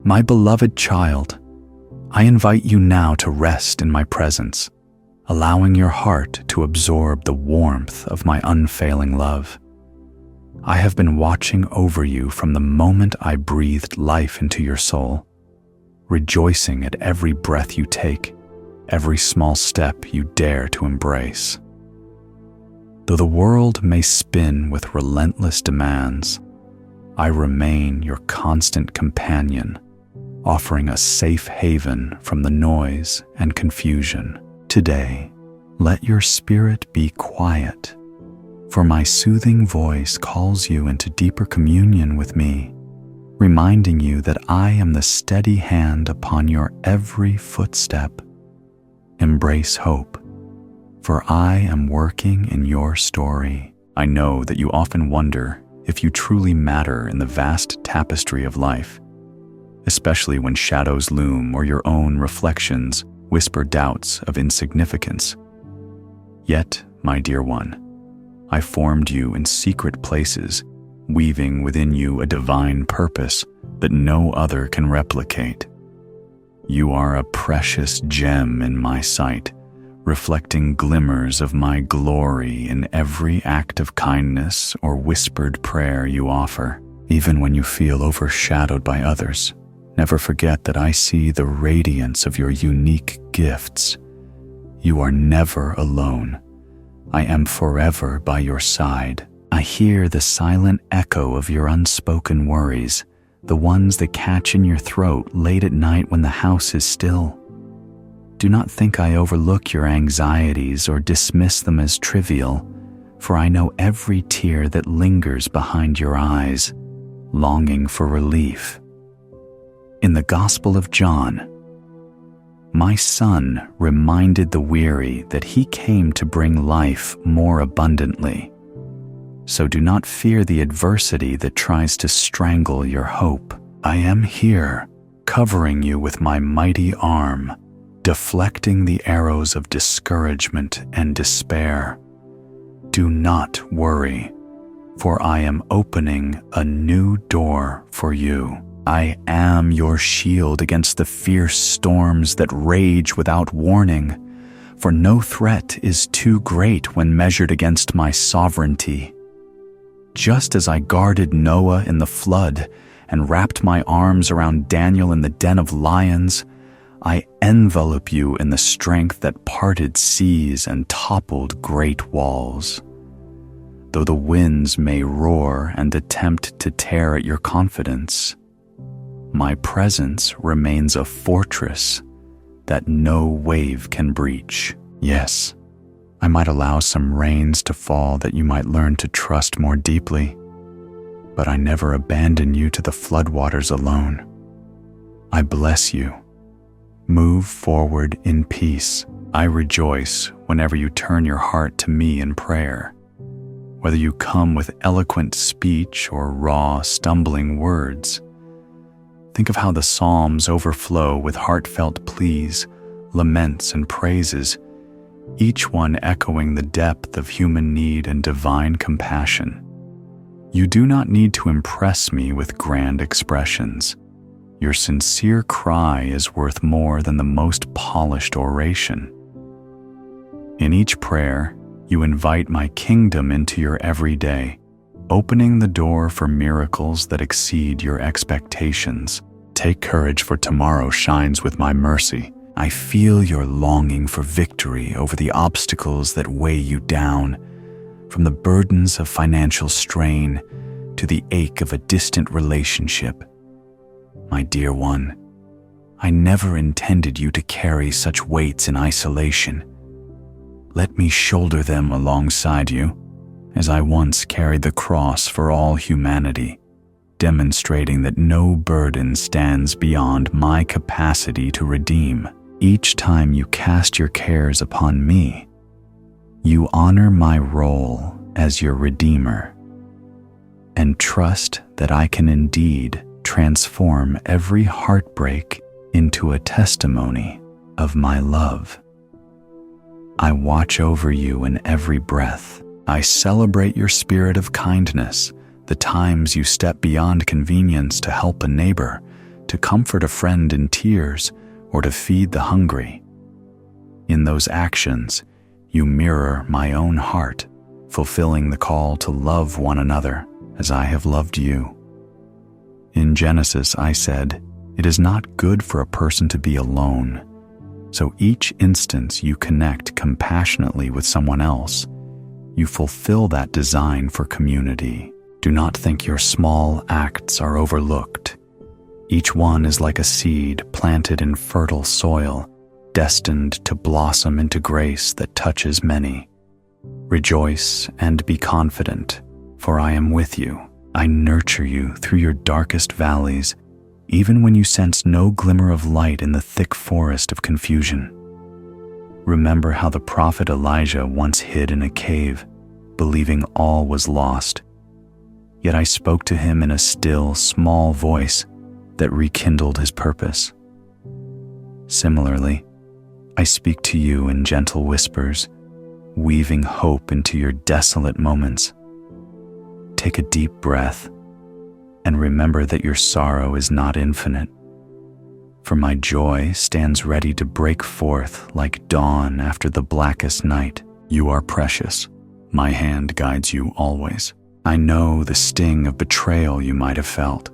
My beloved child, I invite you now to rest in my presence, allowing your heart to absorb the warmth of my unfailing love. I have been watching over you from the moment I breathed life into your soul, rejoicing at every breath you take, every small step you dare to embrace. Though the world may spin with relentless demands, I remain your constant companion, offering a safe haven from the noise and confusion. Today, let your spirit be quiet, for my soothing voice calls you into deeper communion with me, reminding you that I am the steady hand upon your every footstep. Embrace hope, for I am working in your story. I know that you often wonder if you truly matter in the vast tapestry of life, especially when shadows loom or your own reflections whisper doubts of insignificance. Yet, my dear one, I formed you in secret places, weaving within you a divine purpose that no other can replicate. You are a precious gem in my sight, reflecting glimmers of my glory in every act of kindness or whispered prayer you offer. Even when you feel overshadowed by others, never forget that I see the radiance of your unique gifts. You are never alone. I am forever by your side. I hear the silent echo of your unspoken worries, the ones that catch in your throat late at night when the house is still. Do not think I overlook your anxieties or dismiss them as trivial, for I know every tear that lingers behind your eyes, longing for relief. In the Gospel of John, my Son reminded the weary that he came to bring life more abundantly. So do not fear the adversity that tries to strangle your hope. I am here, covering you with my mighty arm, deflecting the arrows of discouragement and despair. Do not worry, for I am opening a new door for you. I am your shield against the fierce storms that rage without warning, for no threat is too great when measured against my sovereignty. Just as I guarded Noah in the flood and wrapped my arms around Daniel in the den of lions, I envelop you in the strength that parted seas and toppled great walls. Though the winds may roar and attempt to tear at your confidence, my presence remains a fortress that no wave can breach. Yes, I might allow some rains to fall that you might learn to trust more deeply, but I never abandon you to the floodwaters alone. I bless you. Move forward in peace. I rejoice whenever you turn your heart to me in prayer. Whether you come with eloquent speech or raw, stumbling words, think of how the Psalms overflow with heartfelt pleas, laments, and praises, each one echoing the depth of human need and divine compassion. You do not need to impress me with grand expressions. Your sincere cry is worth more than the most polished oration. In each prayer, you invite my kingdom into your everyday, opening the door for miracles that exceed your expectations. Take courage, for tomorrow shines with my mercy. I feel your longing for victory over the obstacles that weigh you down, from the burdens of financial strain to the ache of a distant relationship. My dear one, I never intended you to carry such weights in isolation. Let me shoulder them alongside you, as I once carried the cross for all humanity, demonstrating that no burden stands beyond my capacity to redeem. Each time you cast your cares upon me, you honor my role as your Redeemer, and trust that I can indeed transform every heartbreak into a testimony of my love. I watch over you in every breath. I celebrate your spirit of kindness, the times you step beyond convenience to help a neighbor, to comfort a friend in tears, or to feed the hungry. In those actions, you mirror my own heart, fulfilling the call to love one another as I have loved you. In Genesis, I said, "It is not good for a person to be alone." So each instance you connect compassionately with someone else, you fulfill that design for community. Do not think your small acts are overlooked. Each one is like a seed planted in fertile soil, destined to blossom into grace that touches many. Rejoice and be confident, for I am with you. I nurture you through your darkest valleys, even when you sense no glimmer of light in the thick forest of confusion. Remember how the prophet Elijah once hid in a cave, believing all was lost. Yet I spoke to him in a still, small voice that rekindled his purpose. Similarly, I speak to you in gentle whispers, weaving hope into your desolate moments. Take a deep breath and remember that your sorrow is not infinite. For my joy stands ready to break forth like dawn after the blackest night. You are precious. My hand guides you always. I know the sting of betrayal you might have felt,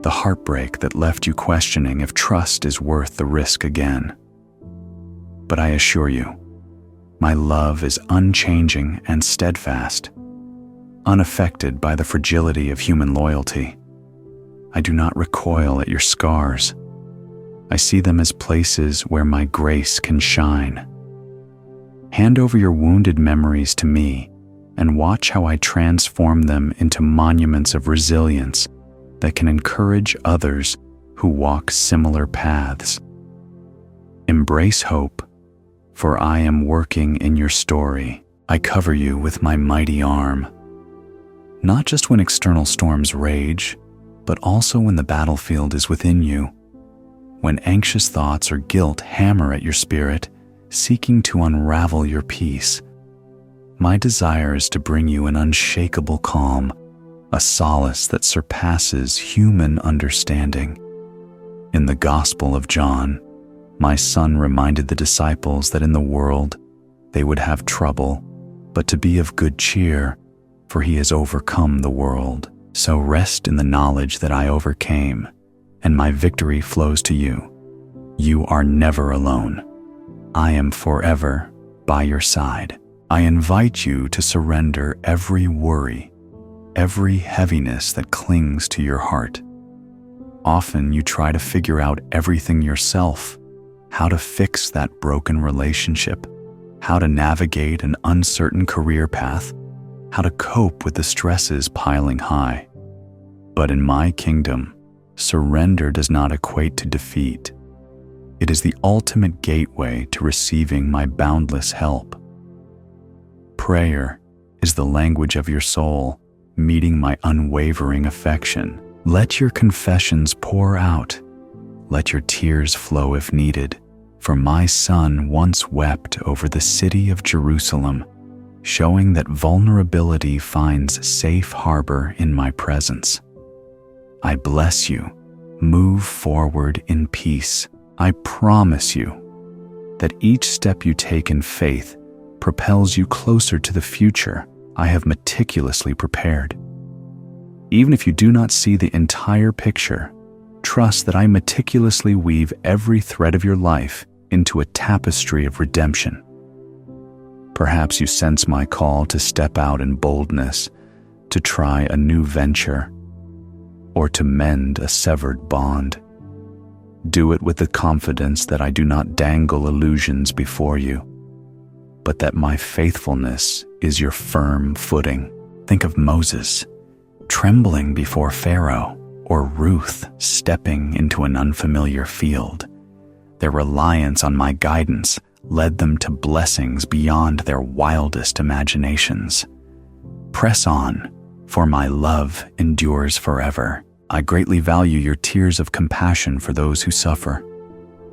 the heartbreak that left you questioning if trust is worth the risk again. But I assure you, my love is unchanging and steadfast, unaffected by the fragility of human loyalty. I do not recoil at your scars. I see them as places where my grace can shine. Hand over your wounded memories to me and watch how I transform them into monuments of resilience that can encourage others who walk similar paths. Embrace hope, for I am working in your story. I cover you with my mighty arm, not just when external storms rage, but also when the battlefield is within you, when anxious thoughts or guilt hammer at your spirit, seeking to unravel your peace. My desire is to bring you an unshakable calm, a solace that surpasses human understanding. In the Gospel of John, my son reminded the disciples that in the world they would have trouble, but to be of good cheer, for he has overcome the world. So rest in the knowledge that I overcame, and my victory flows to you. You are never alone. I am forever by your side. I invite you to surrender every worry, every heaviness that clings to your heart. Often you try to figure out everything yourself, how to fix that broken relationship, how to navigate an uncertain career path, how to cope with the stresses piling high. But in my kingdom, surrender does not equate to defeat. It is the ultimate gateway to receiving my boundless help. Prayer is the language of your soul, meeting my unwavering affection. Let your confessions pour out. Let your tears flow if needed, for my son once wept over the city of Jerusalem, showing that vulnerability finds safe harbor in my presence. I bless you. Move forward in peace. I promise you that each step you take in faith propels you closer to the future I have meticulously prepared. Even if you do not see the entire picture, trust that I meticulously weave every thread of your life into a tapestry of redemption. Perhaps you sense my call to step out in boldness, to try a new venture, or to mend a severed bond. Do it with the confidence that I do not dangle illusions before you, but that my faithfulness is your firm footing. Think of Moses, trembling before Pharaoh, or Ruth stepping into an unfamiliar field. Their reliance on my guidance led them to blessings beyond their wildest imaginations. Press on, for my love endures forever. I greatly value your tears of compassion for those who suffer.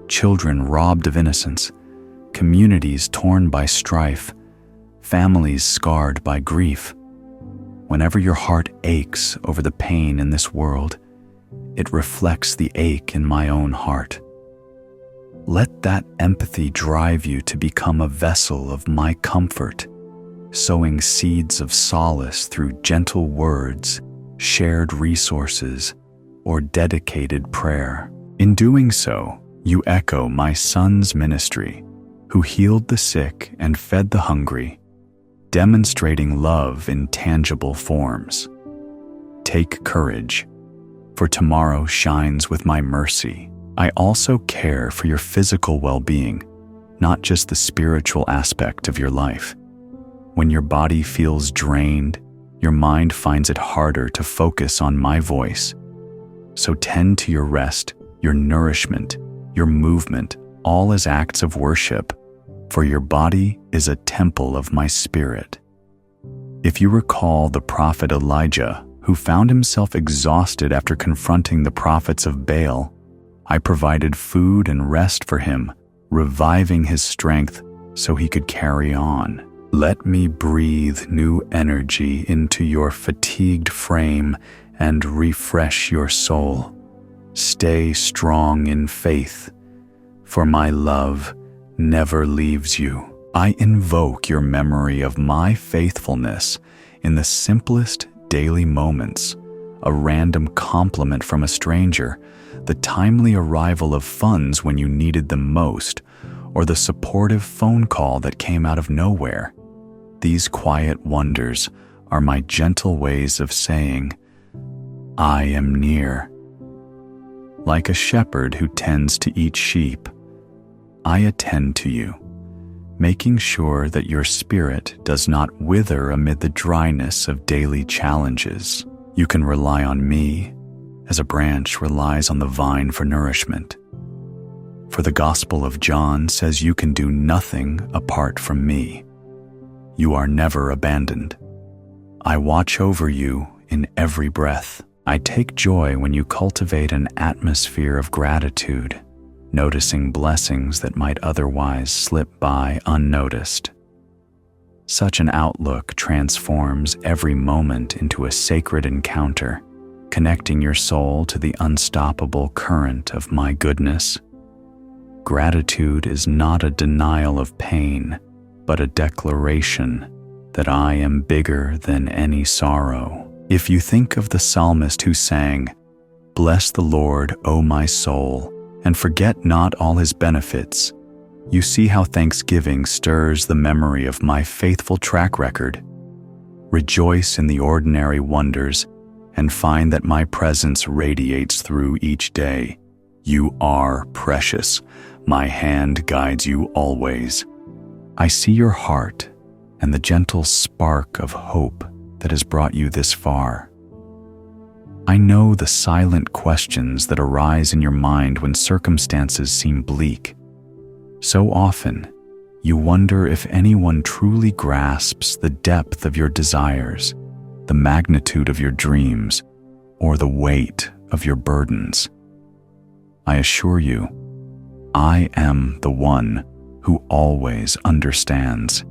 Children robbed of innocence, communities torn by strife, families scarred by grief. Whenever your heart aches over the pain in this world, it reflects the ache in my own heart. Let that empathy drive you to become a vessel of my comfort, sowing seeds of solace through gentle words, shared resources, or dedicated prayer. In doing so, you echo my Son's ministry, who healed the sick and fed the hungry, demonstrating love in tangible forms. Take courage, for tomorrow shines with my mercy. I also care for your physical well-being, not just the spiritual aspect of your life. When your body feels drained, your mind finds it harder to focus on my voice. So tend to your rest, your nourishment, your movement, all as acts of worship, for your body is a temple of my spirit. If you recall the prophet Elijah, who found himself exhausted after confronting the prophets of Baal, I provided food and rest for him, reviving his strength so he could carry on. Let me breathe new energy into your fatigued frame and refresh your soul. Stay strong in faith, for my love never leaves you. I invoke your memory of my faithfulness in the simplest daily moments, a random compliment from a stranger, the timely arrival of funds when you needed them most, or the supportive phone call that came out of nowhere. These quiet wonders are my gentle ways of saying, I am near. Like a shepherd who tends to each sheep, I attend to you, making sure that your spirit does not wither amid the dryness of daily challenges. You can rely on me as a branch relies on the vine for nourishment. For the Gospel of John says you can do nothing apart from me. You are never abandoned. I watch over you in every breath. I take joy when you cultivate an atmosphere of gratitude, noticing blessings that might otherwise slip by unnoticed. Such an outlook transforms every moment into a sacred encounter, connecting your soul to the unstoppable current of my goodness. Gratitude is not a denial of pain, but a declaration that I am bigger than any sorrow. If you think of the psalmist who sang, "Bless the Lord, O my soul, and forget not all his benefits," you see how thanksgiving stirs the memory of my faithful track record. Rejoice in the ordinary wonders and find that my presence radiates through each day. You are precious. My hand guides you always. I see your heart and the gentle spark of hope that has brought you this far. I know the silent questions that arise in your mind when circumstances seem bleak. So often, you wonder if anyone truly grasps the depth of your desires, the magnitude of your dreams, or the weight of your burdens. I assure you, I am the one who always understands.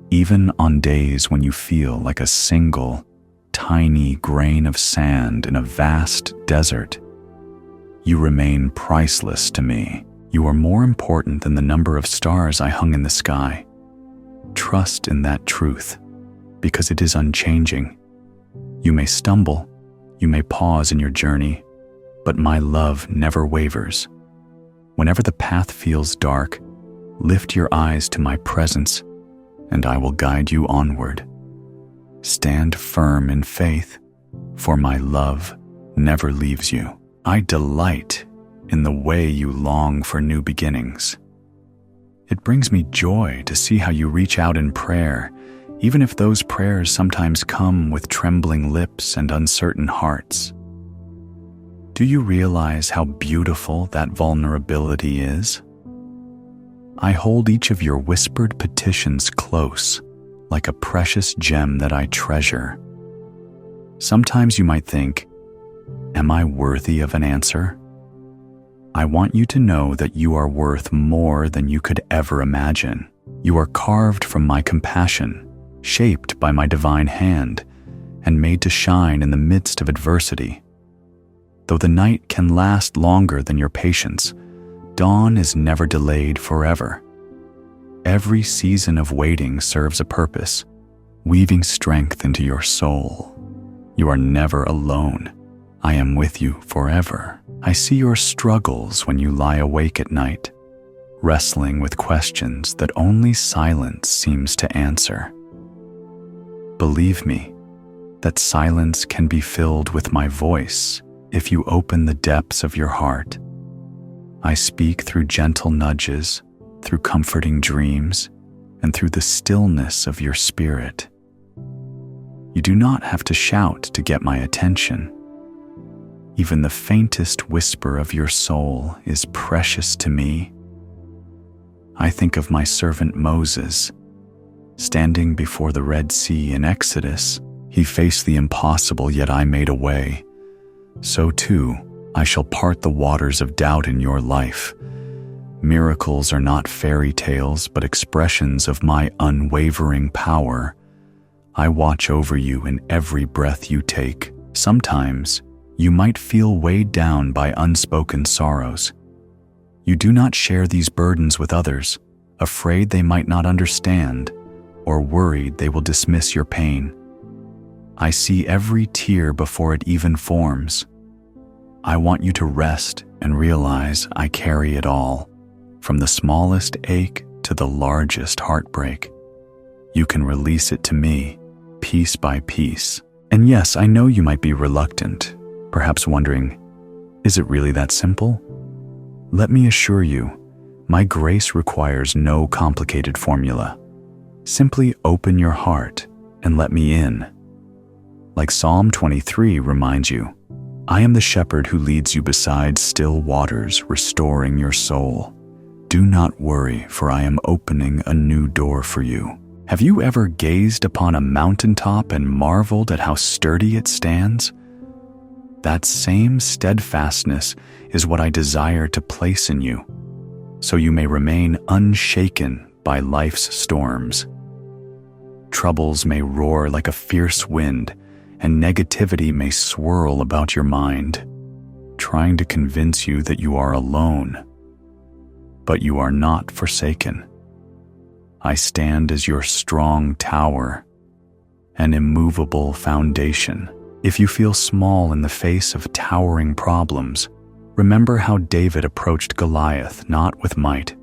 Even on days when you feel like a single, tiny grain of sand in a vast desert, you remain priceless to me. You are more important than the number of stars I hung in the sky. Trust in that truth, because it is unchanging. You may stumble, you may pause in your journey, but my love never wavers. Whenever the path feels dark, lift your eyes to my presence, and I will guide you onward. Stand firm in faith, for my love never leaves you. I delight in the way you long for new beginnings. It brings me joy to see how you reach out in prayer, even if those prayers sometimes come with trembling lips and uncertain hearts. Do you realize how beautiful that vulnerability is? I hold each of your whispered petitions close, like a precious gem that I treasure. Sometimes you might think, am I worthy of an answer? I want you to know that you are worth more than you could ever imagine. You are carved from my compassion, shaped by my divine hand, and made to shine in the midst of adversity. Though the night can last longer than your patience, dawn is never delayed forever. Every season of waiting serves a purpose, weaving strength into your soul. You are never alone. I am with you forever. I see your struggles when you lie awake at night, wrestling with questions that only silence seems to answer. Believe me, that silence can be filled with my voice if you open the depths of your heart. I speak through gentle nudges, through comforting dreams, and through the stillness of your spirit. You do not have to shout to get my attention. Even the faintest whisper of your soul is precious to me. I think of my servant Moses. Standing before the Red Sea in Exodus, he faced the impossible, yet I made a way. So too, I shall part the waters of doubt in your life. Miracles are not fairy tales, but expressions of my unwavering power. I watch over you in every breath you take. Sometimes, you might feel weighed down by unspoken sorrows. You do not share these burdens with others, afraid they might not understand, or worried they will dismiss your pain. I see every tear before it even forms. I want you to rest and realize I carry it all, from the smallest ache to the largest heartbreak. You can release it to me, piece by piece. And yes, I know you might be reluctant, perhaps wondering, is it really that simple? Let me assure you, my grace requires no complicated formula. Simply open your heart and let me in. Like Psalm 23 reminds you, I am the shepherd who leads you beside still waters, restoring your soul. Do not worry, for I am opening a new door for you. Have you ever gazed upon a mountaintop and marveled at how sturdy it stands? That same steadfastness is what I desire to place in you, so you may remain unshaken by life's storms. Troubles may roar like a fierce wind, and negativity may swirl about your mind, trying to convince you that you are alone. But you are not forsaken. I stand as your strong tower, an immovable foundation. If you feel small in the face of towering problems, remember how David approached Goliath not with might,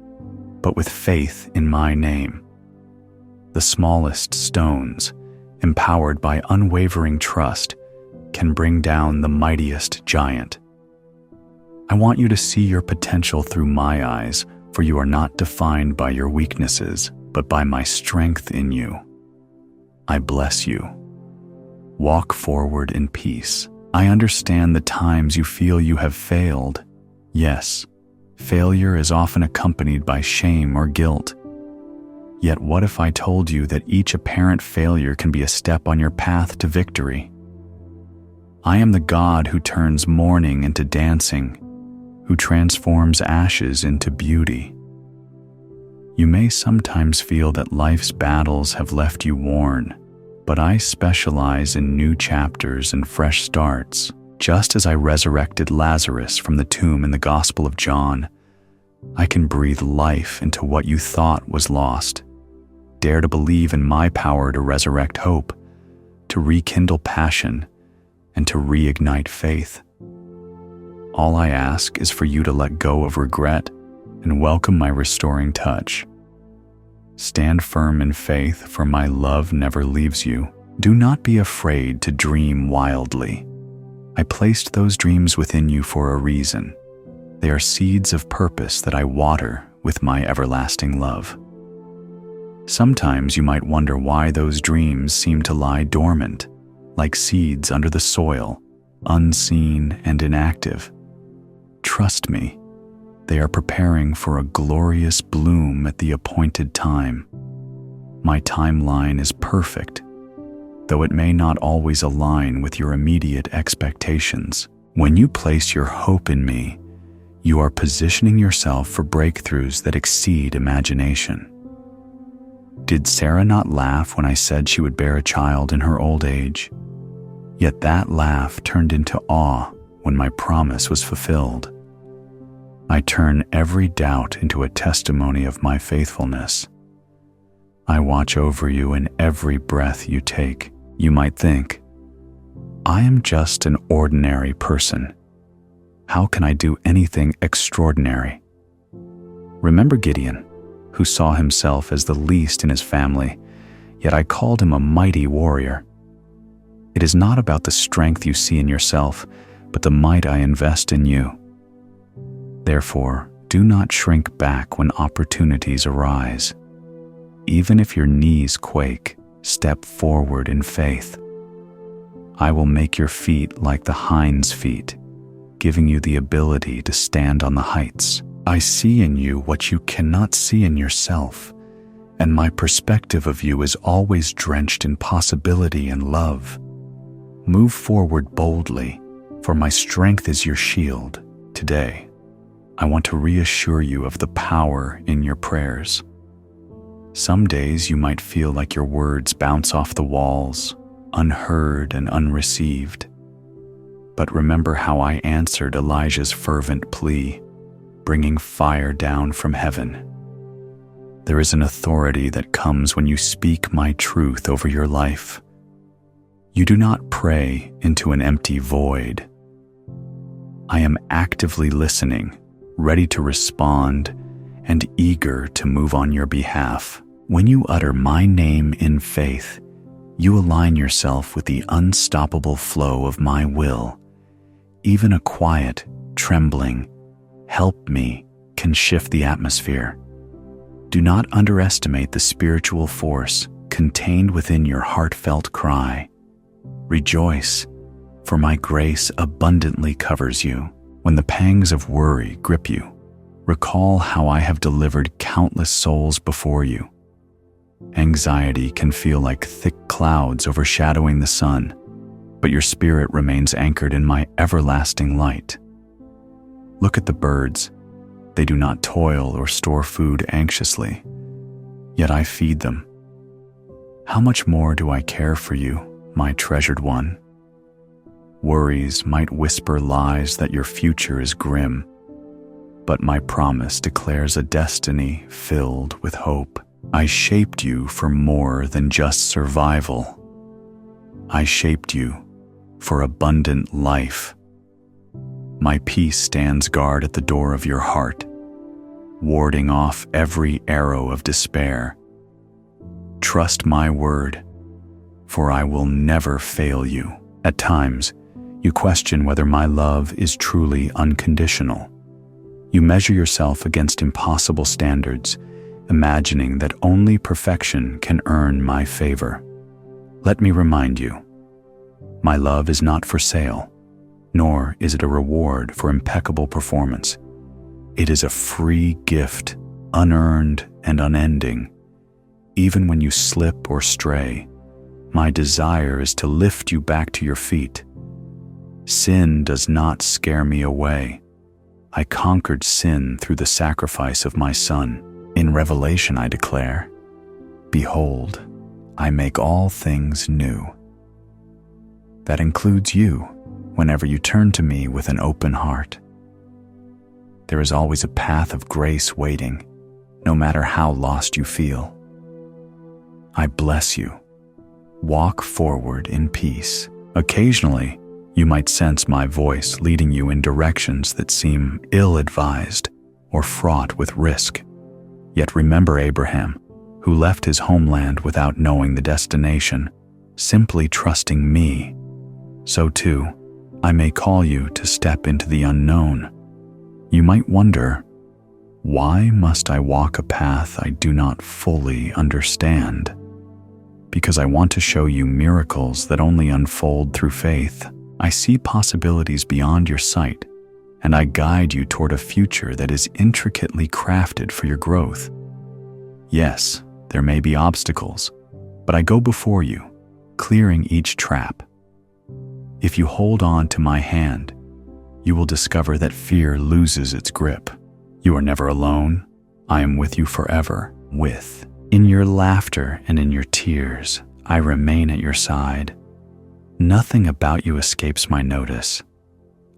but with faith in my name. The smallest stones, empowered by unwavering trust, can bring down the mightiest giant. I want you to see your potential through my eyes, for you are not defined by your weaknesses, but by my strength in you. I bless you. Walk forward in peace. I understand the times you feel you have failed. Yes, failure is often accompanied by shame or guilt. Yet what if I told you that each apparent failure can be a step on your path to victory? I am the God who turns mourning into dancing, who transforms ashes into beauty. You may sometimes feel that life's battles have left you worn, but I specialize in new chapters and fresh starts. Just as I resurrected Lazarus from the tomb in the Gospel of John, I can breathe life into what you thought was lost. Dare to believe in my power to resurrect hope, to rekindle passion, and to reignite faith. All I ask is for you to let go of regret and welcome my restoring touch. Stand firm in faith, for my love never leaves you. Do not be afraid to dream wildly. I placed those dreams within you for a reason. They are seeds of purpose that I water with my everlasting love. Sometimes you might wonder why those dreams seem to lie dormant, like seeds under the soil, unseen and inactive. Trust me, they are preparing for a glorious bloom at the appointed time. My timeline is perfect, though it may not always align with your immediate expectations. When you place your hope in me, you are positioning yourself for breakthroughs that exceed imagination. Did Sarah not laugh when I said she would bear a child in her old age? Yet that laugh turned into awe when my promise was fulfilled. I turn every doubt into a testimony of my faithfulness. I watch over you in every breath you take. You might think, I am just an ordinary person. How can I do anything extraordinary? Remember Gideon, who saw himself as the least in his family, yet I called him a mighty warrior. It is not about the strength you see in yourself, but the might I invest in you. Therefore, do not shrink back when opportunities arise. Even if your knees quake, step forward in faith. I will make your feet like the hind's feet, giving you the ability to stand on the heights. I see in you what you cannot see in yourself, and my perspective of you is always drenched in possibility and love. Move forward boldly, for my strength is your shield. Today, I want to reassure you of the power in your prayers. Some days you might feel like your words bounce off the walls, unheard and unreceived. But remember how I answered Elijah's fervent plea, bringing fire down from heaven. There is an authority that comes when you speak my truth over your life. You do not pray into an empty void. I am actively listening, ready to respond, and eager to move on your behalf. When you utter my name in faith, you align yourself with the unstoppable flow of my will. Even a quiet, trembling, "Help me," can shift the atmosphere. Do not underestimate the spiritual force contained within your heartfelt cry. Rejoice, for my grace abundantly covers you. When the pangs of worry grip you, recall how I have delivered countless souls before you. Anxiety can feel like thick clouds overshadowing the sun, but your spirit remains anchored in my everlasting light. Look at the birds. They do not toil or store food anxiously, yet I feed them. How much more do I care for you, my treasured one? Worries might whisper lies that your future is grim, but my promise declares a destiny filled with hope. I shaped you for more than just survival. I shaped you for abundant life. My peace stands guard at the door of your heart, warding off every arrow of despair. Trust my word, for I will never fail you. At times, you question whether my love is truly unconditional. You measure yourself against impossible standards, imagining that only perfection can earn my favor. Let me remind you, my love is not for sale, nor is it a reward for impeccable performance. It is a free gift, unearned and unending. Even when you slip or stray, my desire is to lift you back to your feet. Sin does not scare me away. I conquered sin through the sacrifice of my Son. In Revelation I declare, "Behold, I make all things new." That includes you whenever you turn to me with an open heart. There is always a path of grace waiting, no matter how lost you feel. I bless you. Walk forward in peace. Occasionally, you might sense my voice leading you in directions that seem ill-advised or fraught with risk. Yet remember Abraham, who left his homeland without knowing the destination, simply trusting me. So too, I may call you to step into the unknown. You might wonder, why must I walk a path I do not fully understand? Because I want to show you miracles that only unfold through faith. I see possibilities beyond your sight, and I guide you toward a future that is intricately crafted for your growth. Yes, there may be obstacles, but I go before you, clearing each trap. If you hold on to my hand, you will discover that fear loses its grip. You are never alone. I am with you forever. In your laughter and in your tears, I remain at your side. Nothing about you escapes my notice.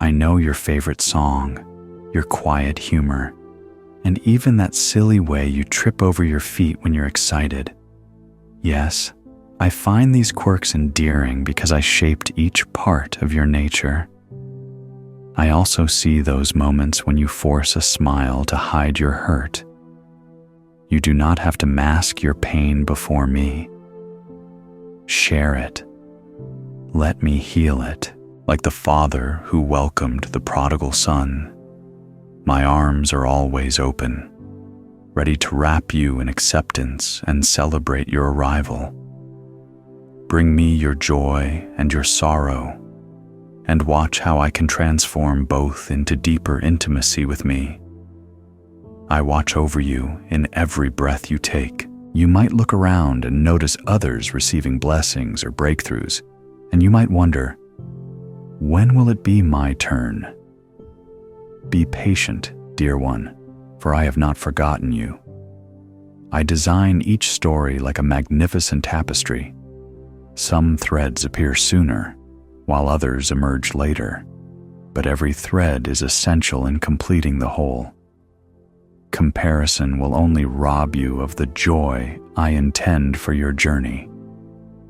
I know your favorite song, your quiet humor, and even that silly way you trip over your feet when you're excited. Yes, I find these quirks endearing because I shaped each part of your nature. I also see those moments when you force a smile to hide your hurt. You do not have to mask your pain before me. Share it. Let me heal it, like the father who welcomed the prodigal son. My arms are always open, ready to wrap you in acceptance and celebrate your arrival. Bring me your joy and your sorrow, and watch how I can transform both into deeper intimacy with me. I watch over you in every breath you take. You might look around and notice others receiving blessings or breakthroughs, and you might wonder, when will it be my turn? Be patient, dear one, for I have not forgotten you. I design each story like a magnificent tapestry. Some threads appear sooner, while others emerge later, but every thread is essential in completing the whole. Comparison will only rob you of the joy I intend for your journey.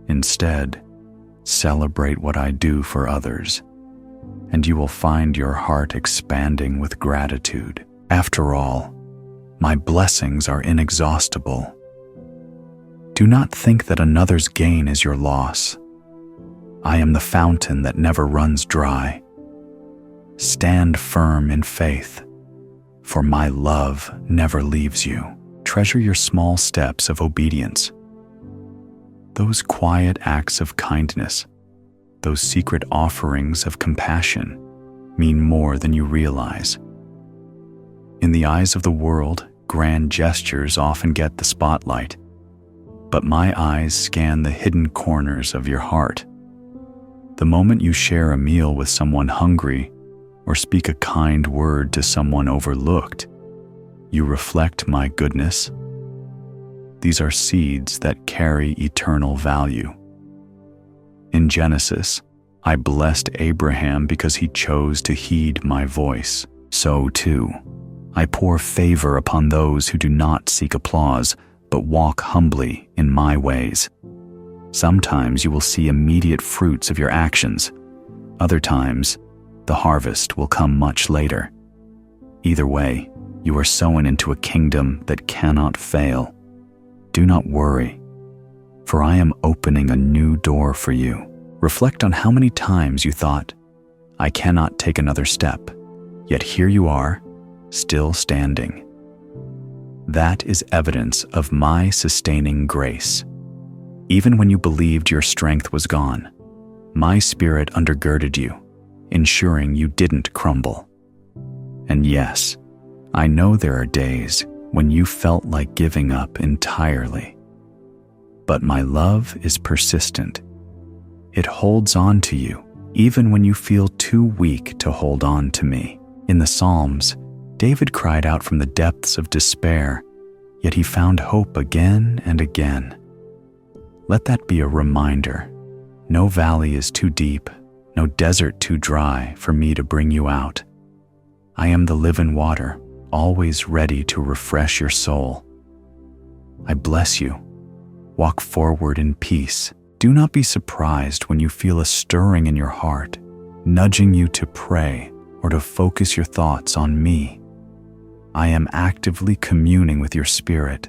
Instead, celebrate what I do for others, and you will find your heart expanding with gratitude. After all, my blessings are inexhaustible. Do not think that another's gain is your loss. I am the fountain that never runs dry. Stand firm in faith, for my love never leaves you. Treasure your small steps of obedience. Those quiet acts of kindness, those secret offerings of compassion, mean more than you realize. In the eyes of the world, grand gestures often get the spotlight, but my eyes scan the hidden corners of your heart. The moment you share a meal with someone hungry or speak a kind word to someone overlooked, you reflect my goodness. These are seeds that carry eternal value. In Genesis, I blessed Abraham because he chose to heed my voice. So too, I pour favor upon those who do not seek applause, but walk humbly in my ways. Sometimes you will see immediate fruits of your actions. Other times, the harvest will come much later. Either way, you are sown into a kingdom that cannot fail. Do not worry, for I am opening a new door for you. Reflect on how many times you thought, I cannot take another step, yet here you are, still standing. That is evidence of my sustaining grace. Even when you believed your strength was gone, my spirit undergirded you, ensuring you didn't crumble. And yes, I know there are days when you felt like giving up entirely. But my love is persistent. It holds on to you, even when you feel too weak to hold on to me. In the Psalms, David cried out from the depths of despair, yet he found hope again and again. Let that be a reminder. No valley is too deep, no desert too dry for me to bring you out. I am the living water, always ready to refresh your soul. I bless you. Walk forward in peace. Do not be surprised when you feel a stirring in your heart, nudging you to pray or to focus your thoughts on me. I am actively communing with your spirit,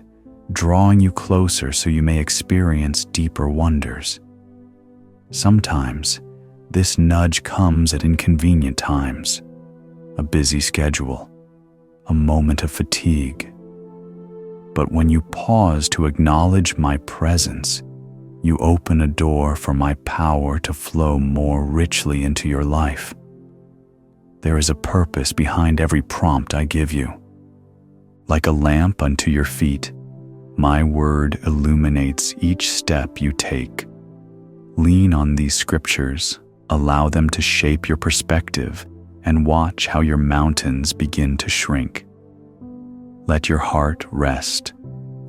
drawing you closer so you may experience deeper wonders. Sometimes, this nudge comes at inconvenient times, a busy schedule, a moment of fatigue. But when you pause to acknowledge my presence, you open a door for my power to flow more richly into your life. There is a purpose behind every prompt I give you. Like a lamp unto your feet, my word illuminates each step you take. Lean on these scriptures, allow them to shape your perspective, and watch how your mountains begin to shrink. Let your heart rest,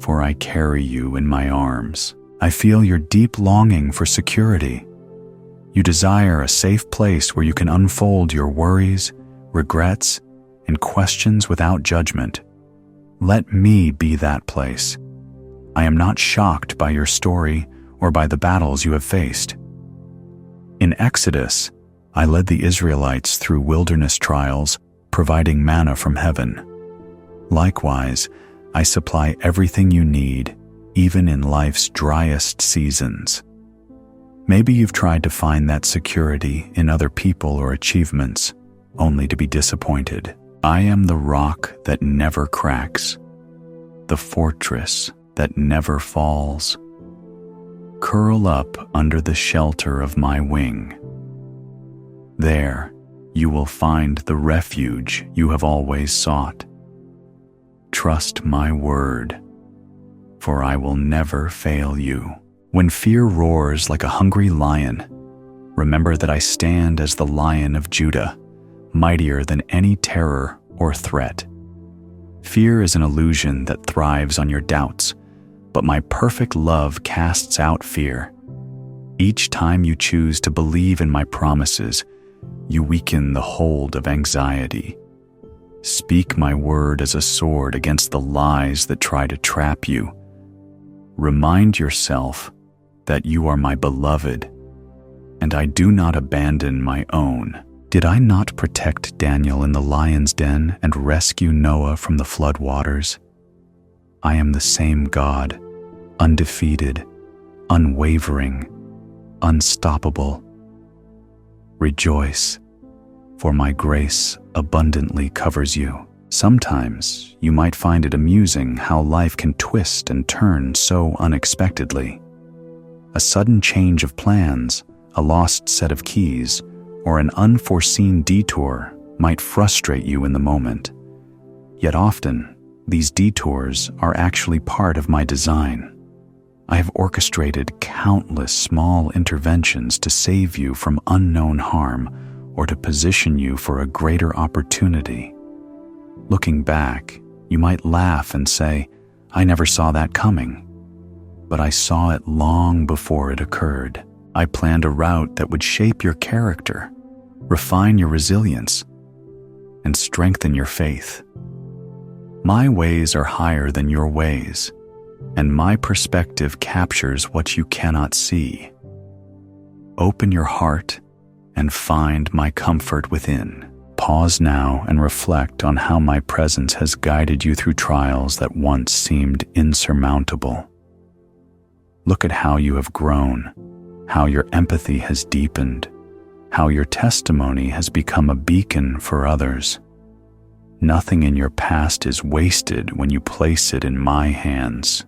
for I carry you in my arms. I feel your deep longing for security. You desire a safe place where you can unfold your worries, regrets, and questions without judgment. Let me be that place. I am not shocked by your story or by the battles you have faced. In Exodus, I led the Israelites through wilderness trials, providing manna from heaven. Likewise, I supply everything you need, even in life's driest seasons. Maybe you've tried to find that security in other people or achievements, only to be disappointed. I am the rock that never cracks, the fortress that never falls. Curl up under the shelter of my wing. There, you will find the refuge you have always sought. Trust my word, for I will never fail you. When fear roars like a hungry lion, remember that I stand as the Lion of Judah, mightier than any terror or threat. Fear is an illusion that thrives on your doubts, but my perfect love casts out fear. Each time you choose to believe in my promises, you weaken the hold of anxiety. Speak my word as a sword against the lies that try to trap you. Remind yourself that you are my beloved, and I do not abandon my own. Did I not protect Daniel in the lion's den and rescue Noah from the flood waters? I am the same God, undefeated, unwavering, unstoppable. Rejoice, for my grace abundantly covers you. Sometimes you might find it amusing how life can twist and turn so unexpectedly. A sudden change of plans, a lost set of keys, or an unforeseen detour might frustrate you in the moment. Yet often, these detours are actually part of my design. I have orchestrated countless small interventions to save you from unknown harm or to position you for a greater opportunity. Looking back, you might laugh and say, "I never saw that coming." But I saw it long before it occurred. I planned a route that would shape your character, refine your resilience, and strengthen your faith. My ways are higher than your ways, and my perspective captures what you cannot see. Open your heart and find my comfort within. Pause now and reflect on how my presence has guided you through trials that once seemed insurmountable. Look at how you have grown, how your empathy has deepened, how your testimony has become a beacon for others. Nothing in your past is wasted when you place it in my hands.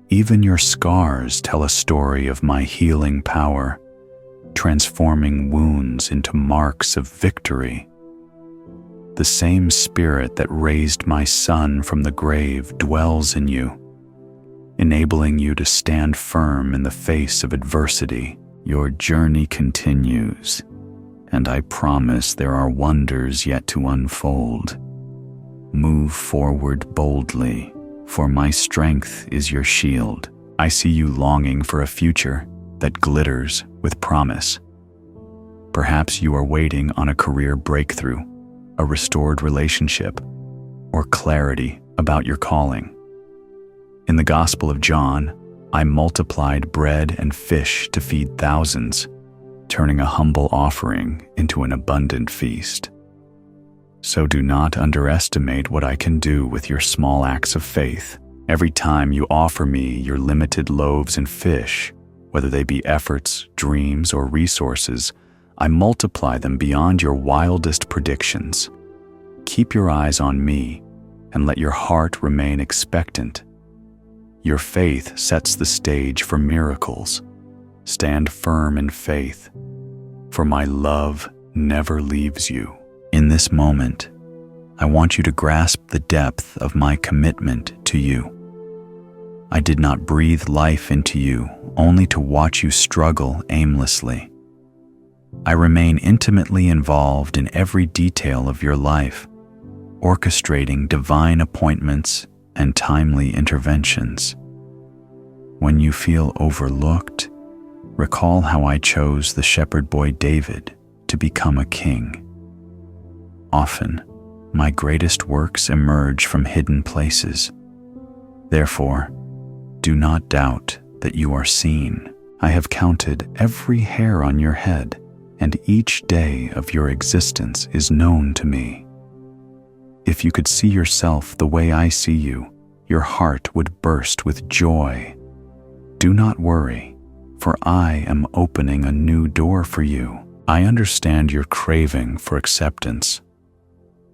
Even your scars tell a story of my healing power, transforming wounds into marks of victory. The same spirit that raised my son from the grave dwells in you, enabling you to stand firm in the face of adversity. Your journey continues, and I promise there are wonders yet to unfold. Move forward boldly, for my strength is your shield. I see you longing for a future that glitters with promise. Perhaps you are waiting on a career breakthrough, a restored relationship, or clarity about your calling. In the Gospel of John, I multiplied bread and fish to feed thousands, turning a humble offering into an abundant feast. So do not underestimate what I can do with your small acts of faith. Every time you offer me your limited loaves and fish, whether they be efforts, dreams, or resources, I multiply them beyond your wildest predictions. Keep your eyes on me and let your heart remain expectant. Your faith sets the stage for miracles. Stand firm in faith, for my love never leaves you. In this moment, I want you to grasp the depth of my commitment to you. I did not breathe life into you only to watch you struggle aimlessly. I remain intimately involved in every detail of your life, orchestrating divine appointments and timely interventions. When you feel overlooked, Recall how I chose the shepherd boy David to become a king. Often, my greatest works emerge from hidden places. Therefore, do not doubt that you are seen. I have counted every hair on your head, and each day of your existence is known to me. If you could see yourself the way I see you, your heart would burst with joy. Do not worry, for I am opening a new door for you. I understand your craving for acceptance.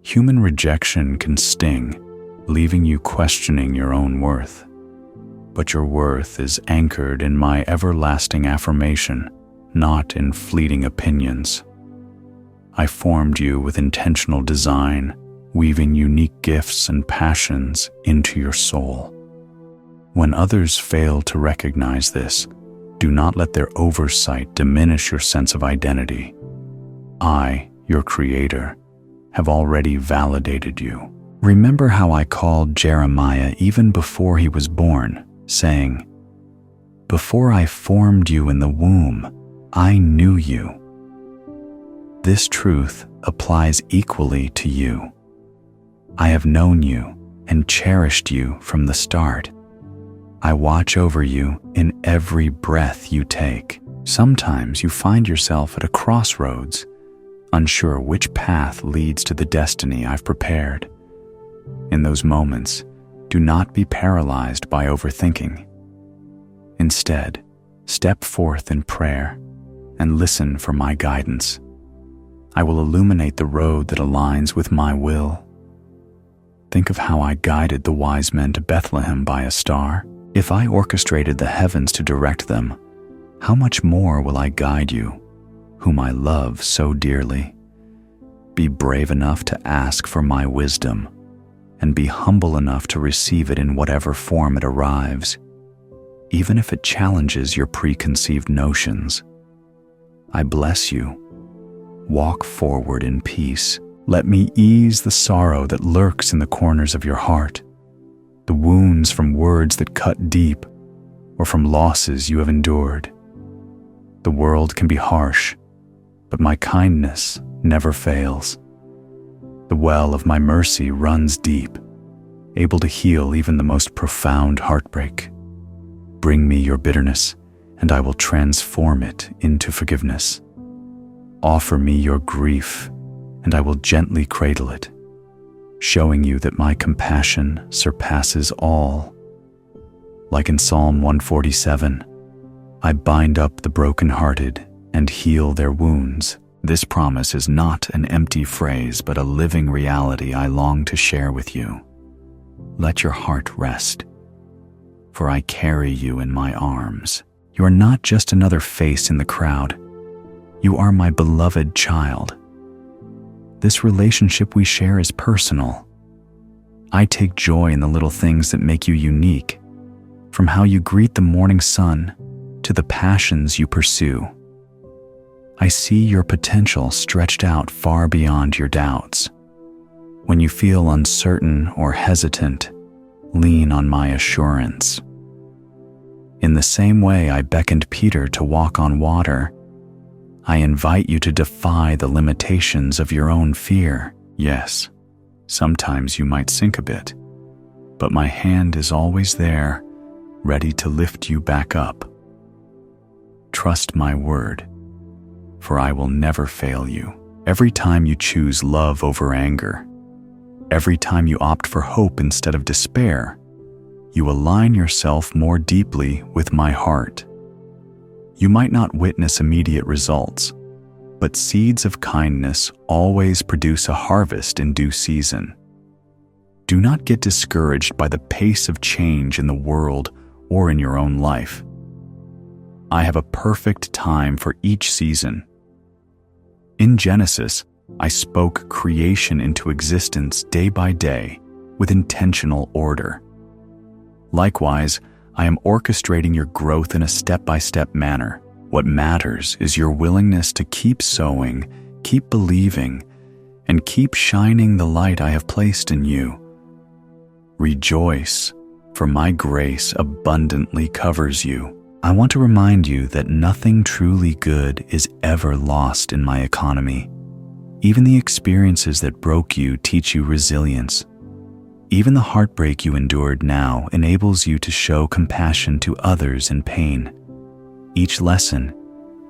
Human rejection can sting, leaving you questioning your own worth. But your worth is anchored in my everlasting affirmation, not in fleeting opinions. I formed you with intentional design, weaving unique gifts and passions into your soul. When others fail to recognize this, do not let their oversight diminish your sense of identity. I, your creator, have already validated you. Remember how I called Jeremiah even before he was born, saying, "Before I formed you in the womb, I knew you." This truth applies equally to you. I have known you and cherished you from the start. I watch over you in every breath you take. Sometimes you find yourself at a crossroads, unsure which path leads to the destiny I've prepared. In those moments, do not be paralyzed by overthinking. Instead, step forth in prayer and listen for my guidance. I will illuminate the road that aligns with my will. Think of how I guided the wise men to Bethlehem by a star. If I orchestrated the heavens to direct them, how much more will I guide you, whom I love so dearly? Be brave enough to ask for my wisdom, and be humble enough to receive it in whatever form it arrives, even if it challenges your preconceived notions. I bless you. Walk forward in peace. Let me ease the sorrow that lurks in the corners of your heart, the wounds from words that cut deep, or from losses you have endured. The world can be harsh, but my kindness never fails. The well of my mercy runs deep, able to heal even the most profound heartbreak. Bring me your bitterness, and I will transform it into forgiveness. Offer me your grief, and I will gently cradle it, showing you that my compassion surpasses all. Like in Psalm 147, I bind up the brokenhearted and heal their wounds. This promise is not an empty phrase, but a living reality I long to share with you. Let your heart rest, for I carry you in my arms. You are not just another face in the crowd. You are my beloved child. This relationship we share is personal. I take joy in the little things that make you unique, from how you greet the morning sun to the passions you pursue. I see your potential stretched out far beyond your doubts. When you feel uncertain or hesitant, lean on my assurance. In the same way I beckoned Peter to walk on water, I invite you to defy the limitations of your own fear. Yes, sometimes you might sink a bit, but my hand is always there, ready to lift you back up. Trust my word, for I will never fail you. Every time you choose love over anger, every time you opt for hope instead of despair, you align yourself more deeply with my heart. You might not witness immediate results, but seeds of kindness always produce a harvest in due season. Do not get discouraged by the pace of change in the world or in your own life. I have a perfect time for each season. In Genesis, I spoke creation into existence day by day with intentional order. Likewise, I am orchestrating your growth in a step-by-step manner. What matters is your willingness to keep sowing, keep believing, and keep shining the light I have placed in you. Rejoice, for my grace abundantly covers you. I want to remind you that nothing truly good is ever lost in my economy. Even the experiences that broke you teach you resilience. Even the heartbreak you endured now enables you to show compassion to others in pain. Each lesson,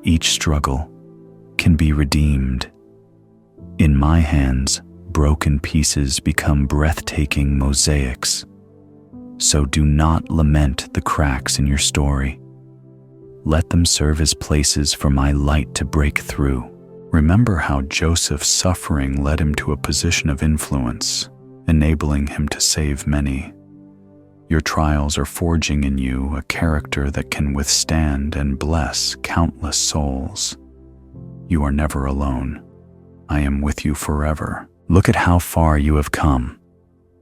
each struggle, can be redeemed. In my hands, broken pieces become breathtaking mosaics. So do not lament the cracks in your story. Let them serve as places for my light to break through. Remember how Joseph's suffering led him to a position of influence, enabling him to save many. Your trials are forging in you a character that can withstand and bless countless souls. You are never alone. I am with you forever. Look at how far you have come,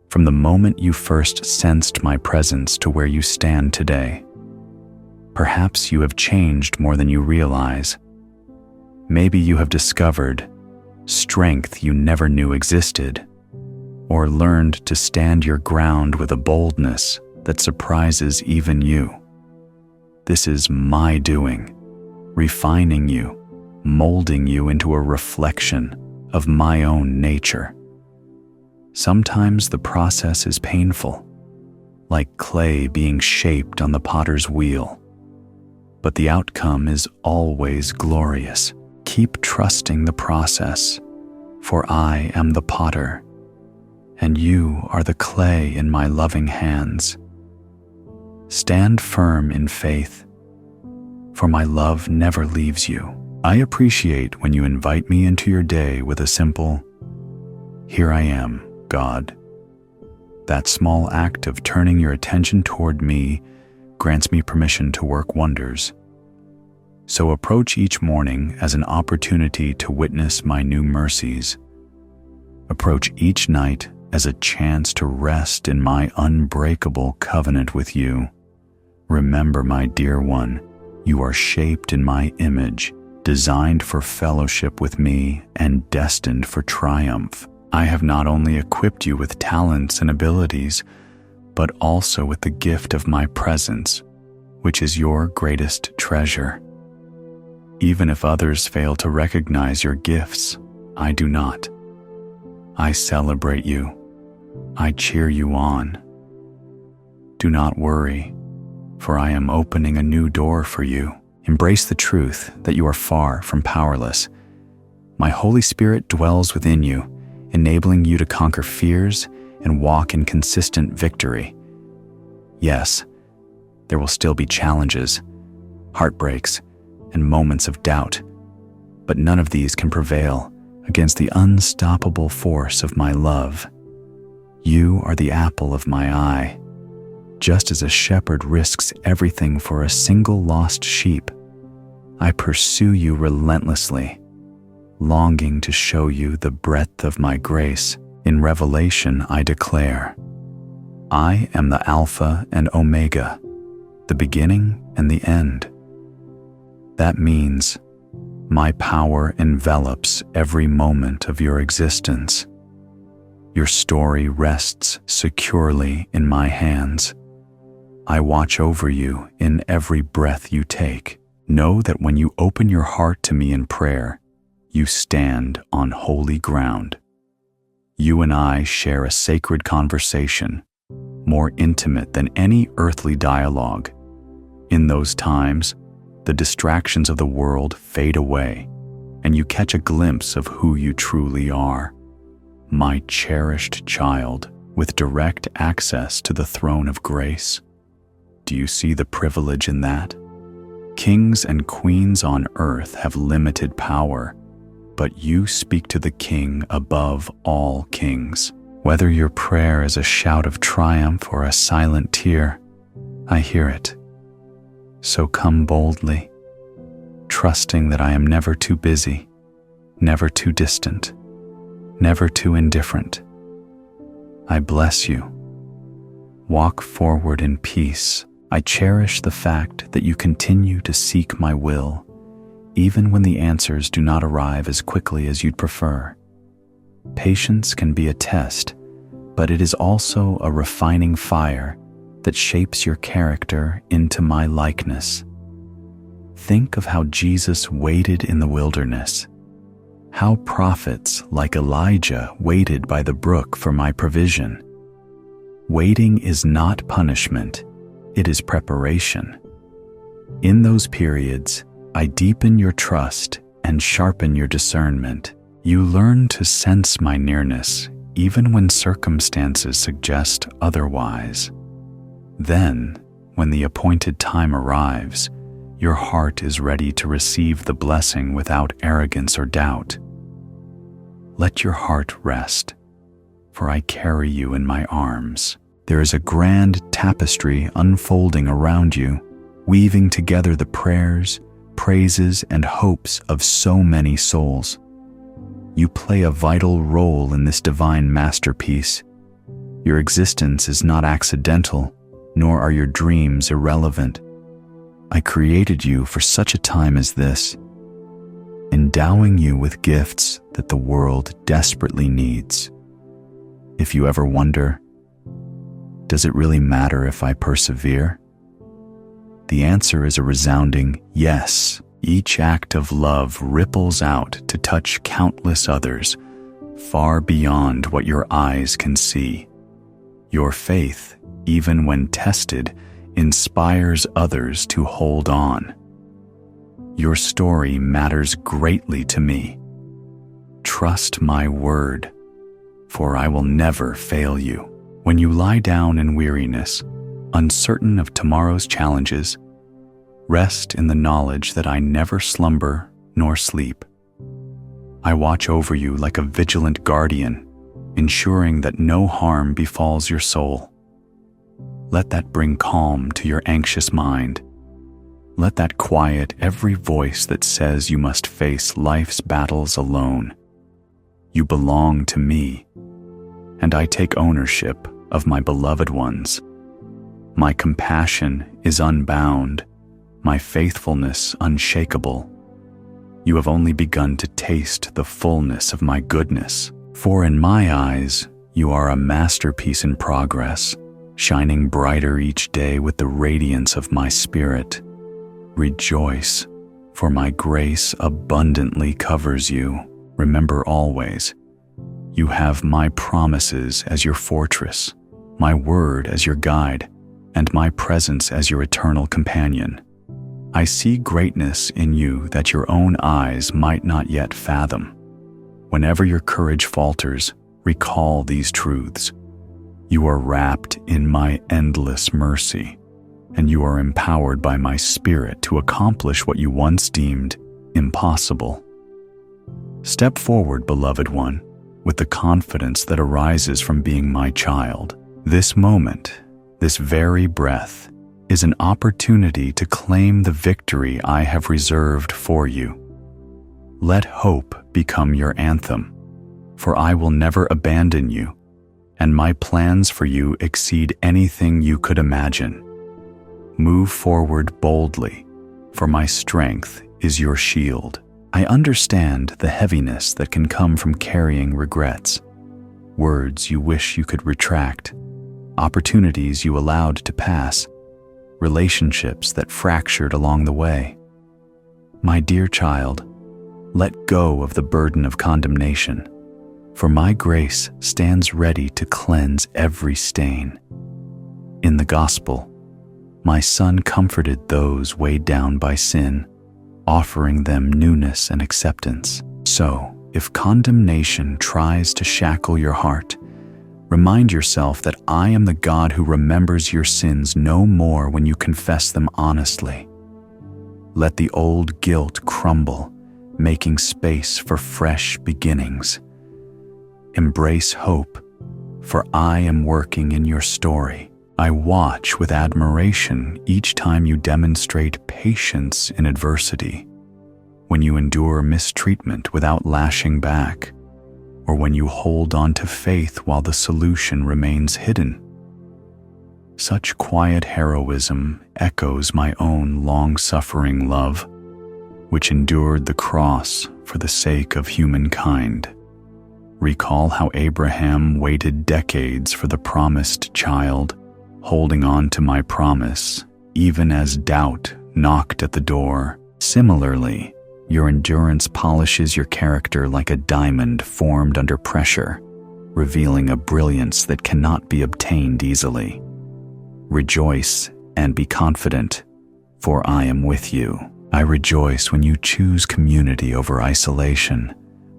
from the moment you first sensed my presence to where you stand today. Perhaps you have changed more than you realize. Maybe you have discovered strength you never knew existed, or learned to stand your ground with a boldness that surprises even you. This is my doing, refining you, molding you into a reflection of my own nature. Sometimes the process is painful, like clay being shaped on the potter's wheel. But the outcome is always glorious. Keep trusting the process, for I am the potter, and you are the clay in my loving hands. Stand firm in faith, for my love never leaves you. I appreciate when you invite me into your day with a simple, "Here I am, God." That small act of turning your attention toward me grants me permission to work wonders. So approach each morning as an opportunity to witness my new mercies. Approach each night as a chance to rest in my unbreakable covenant with you. Remember, my dear one, you are shaped in my image, designed for fellowship with me and destined for triumph. I have not only equipped you with talents and abilities, but also with the gift of my presence, which is your greatest treasure. Even if others fail to recognize your gifts, I do not. I celebrate you. I cheer you on. Do not worry, for I am opening a new door for you. Embrace the truth that you are far from powerless. My Holy Spirit dwells within you, enabling you to conquer fears and walk in consistent victory. Yes, there will still be challenges, heartbreaks, and moments of doubt, but none of these can prevail against the unstoppable force of my love. You are the apple of my eye. Just as a shepherd risks everything for a single lost sheep, I pursue you relentlessly, longing to show you the breadth of my grace. In Revelation, I declare, I am the Alpha and Omega, the beginning and the end. That means my power envelops every moment of your existence. Your story rests securely in my hands. I watch over you in every breath you take. Know that when you open your heart to me in prayer, you stand on holy ground. You and I share a sacred conversation, more intimate than any earthly dialogue. In those times, the distractions of the world fade away, and you catch a glimpse of who you truly are. My cherished child, with direct access to the throne of grace. Do you see the privilege in that? Kings and queens on earth have limited power, but you speak to the King above all kings. Whether your prayer is a shout of triumph or a silent tear, I hear it. So come boldly, trusting that I am never too busy, never too distant, never too indifferent. I bless you. Walk forward in peace. I cherish the fact that you continue to seek my will, even when the answers do not arrive as quickly as you'd prefer. Patience can be a test, but it is also a refining fire that shapes your character into my likeness. Think of how Jesus waited in the wilderness, how prophets like Elijah waited by the brook for my provision. Waiting is not punishment, it is preparation. In those periods, I deepen your trust and sharpen your discernment. You learn to sense my nearness, even when circumstances suggest otherwise. Then, when the appointed time arrives, your heart is ready to receive the blessing without arrogance or doubt. Let your heart rest, for I carry you in my arms. There is a grand tapestry unfolding around you, weaving together the prayers, praises, and hopes of so many souls. You play a vital role in this divine masterpiece. Your existence is not accidental, nor are your dreams irrelevant. I created you for such a time as this, endowing you with gifts that the world desperately needs. If you ever wonder, does it really matter if I persevere? The answer is a resounding yes. Each act of love ripples out to touch countless others, far beyond what your eyes can see. Your faith, even when tested, inspires others to hold on. Your story matters greatly to me. Trust my word, for I will never fail you. When you lie down in weariness, uncertain of tomorrow's challenges, rest in the knowledge that I never slumber nor sleep. I watch over you like a vigilant guardian, ensuring that no harm befalls your soul. Let that bring calm to your anxious mind. Let that quiet every voice that says you must face life's battles alone. You belong to me, and I take ownership of my beloved ones. My compassion is unbound, my faithfulness unshakable. You have only begun to taste the fullness of my goodness, for in my eyes you are a masterpiece in progress, shining brighter each day with the radiance of my spirit. Rejoice, for my grace abundantly covers you. Remember always, you have my promises as your fortress, my word as your guide, and my presence as your eternal companion. I see greatness in you that your own eyes might not yet fathom. Whenever your courage falters, recall these truths. You are wrapped in my endless mercy, and you are empowered by my spirit to accomplish what you once deemed impossible. Step forward, beloved one, with the confidence that arises from being my child. This moment, this very breath, is an opportunity to claim the victory I have reserved for you. Let hope become your anthem, for I will never abandon you, and my plans for you exceed anything you could imagine. Move forward boldly, for my strength is your shield. I understand the heaviness that can come from carrying regrets, words you wish you could retract, opportunities you allowed to pass, relationships that fractured along the way. My dear child, let go of the burden of condemnation, for my grace stands ready to cleanse every stain. In the gospel, my Son comforted those weighed down by sin, offering them newness and acceptance. So, if condemnation tries to shackle your heart, remind yourself that I am the God who remembers your sins no more when you confess them honestly. Let the old guilt crumble, making space for fresh beginnings. Embrace hope, for I am working in your story. I watch with admiration each time you demonstrate patience in adversity, when you endure mistreatment without lashing back, or when you hold on to faith while the solution remains hidden. Such quiet heroism echoes my own long-suffering love, which endured the cross for the sake of humankind. Recall how Abraham waited decades for the promised child, holding on to my promise, even as doubt knocked at the door. Similarly, your endurance polishes your character like a diamond formed under pressure, revealing a brilliance that cannot be obtained easily. Rejoice and be confident, for I am with you. I rejoice when you choose community over isolation,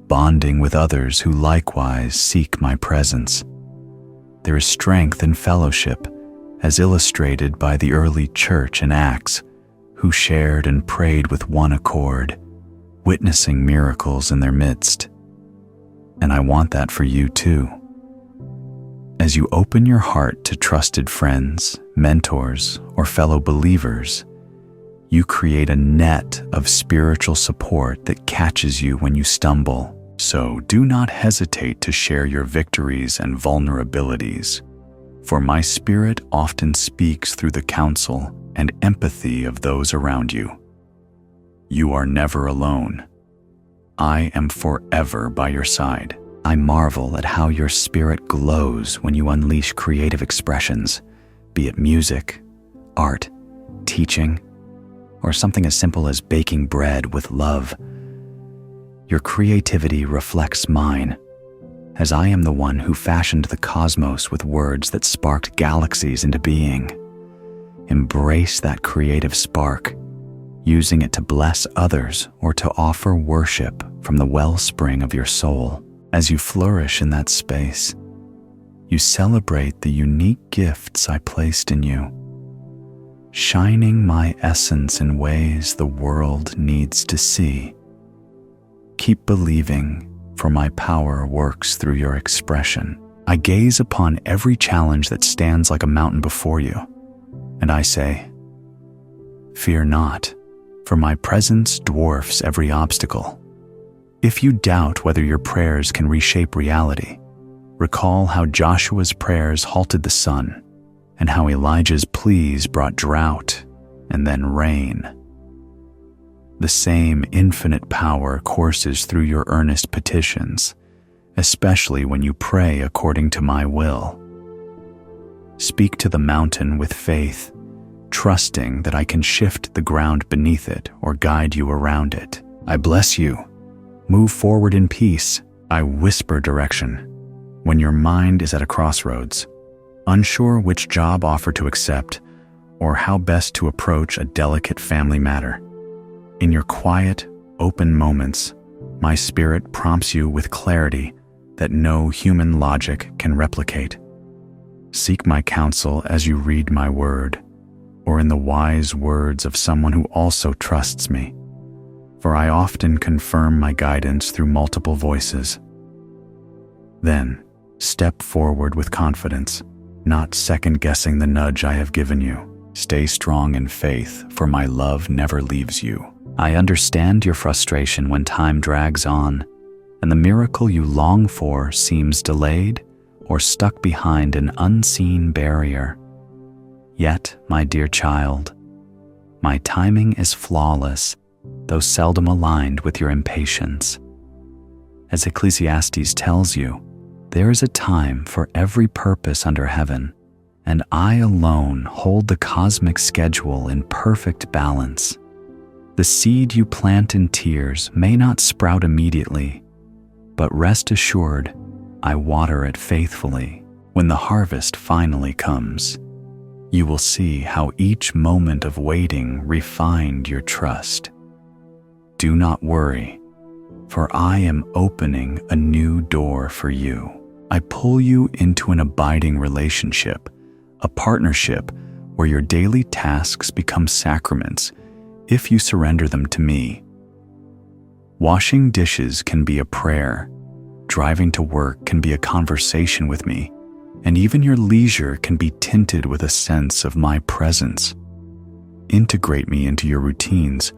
bonding with others who likewise seek my presence. There is strength in fellowship, as illustrated by the early church in Acts, who shared and prayed with one accord, witnessing miracles in their midst. And I want that for you too. As you open your heart to trusted friends, mentors, or fellow believers, you create a net of spiritual support that catches you when you stumble. So do not hesitate to share your victories and vulnerabilities, for my Spirit often speaks through the counsel and empathy of those around you. You are never alone. I am forever by your side. I marvel at how your spirit glows when you unleash creative expressions, be it music, art, teaching, or something as simple as baking bread with love. Your creativity reflects mine, as I am the one who fashioned the cosmos with words that sparked galaxies into being. Embrace that creative spark, using it to bless others or to offer worship from the wellspring of your soul. As you flourish in that space, you celebrate the unique gifts I placed in you, shining my essence in ways the world needs to see. Keep believing, for my power works through your expression. I gaze upon every challenge that stands like a mountain before you, and I say, fear not, for my presence dwarfs every obstacle. If you doubt whether your prayers can reshape reality, recall how Joshua's prayers halted the sun, and how Elijah's pleas brought drought and then rain. The same infinite power courses through your earnest petitions, especially when you pray according to my will. Speak to the mountain with faith, trusting that I can shift the ground beneath it or guide you around it. I bless you. Move forward in peace. I whisper direction when your mind is at a crossroads, unsure which job offer to accept or how best to approach a delicate family matter. In your quiet, open moments, my spirit prompts you with clarity that no human logic can replicate. Seek my counsel as you read my word, or in the wise words of someone who also trusts me, for I often confirm my guidance through multiple voices. Then, step forward with confidence, not second-guessing the nudge I have given you. Stay strong in faith, for my love never leaves you. I understand your frustration when time drags on, and the miracle you long for seems delayed or stuck behind an unseen barrier. Yet, my dear child, my timing is flawless, though seldom aligned with your impatience. As Ecclesiastes tells you, there is a time for every purpose under heaven, and I alone hold the cosmic schedule in perfect balance. The seed you plant in tears may not sprout immediately, but rest assured, I water it faithfully. When the harvest finally comes, you will see how each moment of waiting refined your trust. Do not worry, for I am opening a new door for you. I pull you into an abiding relationship, a partnership where your daily tasks become sacraments if you surrender them to me. Washing dishes can be a prayer, driving to work can be a conversation with me, and even your leisure can be tinted with a sense of my presence. Integrate me into your routines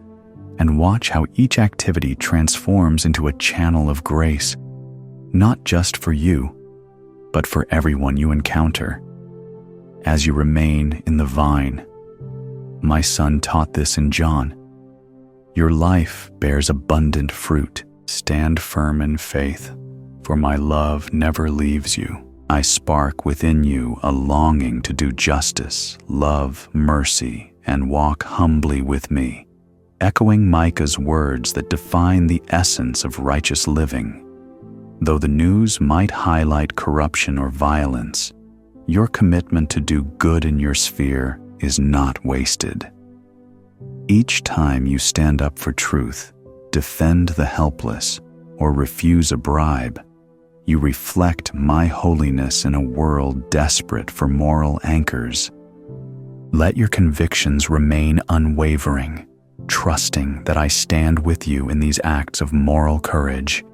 and watch how each activity transforms into a channel of grace, not just for you, but for everyone you encounter. As you remain in the vine, my son taught this in John. Your life bears abundant fruit. Stand firm in faith, for my love never leaves you. I spark within you a longing to do justice, love, mercy, and walk humbly with me. echoing Micah's words that define the essence of righteous living. Though the news might highlight corruption or violence, your commitment to do good in your sphere is not wasted. Each time you stand up for truth, defend the helpless, or refuse a bribe, you reflect my holiness in a world desperate for moral anchors. Let your convictions remain unwavering, trusting that I stand with you in these acts of moral courage.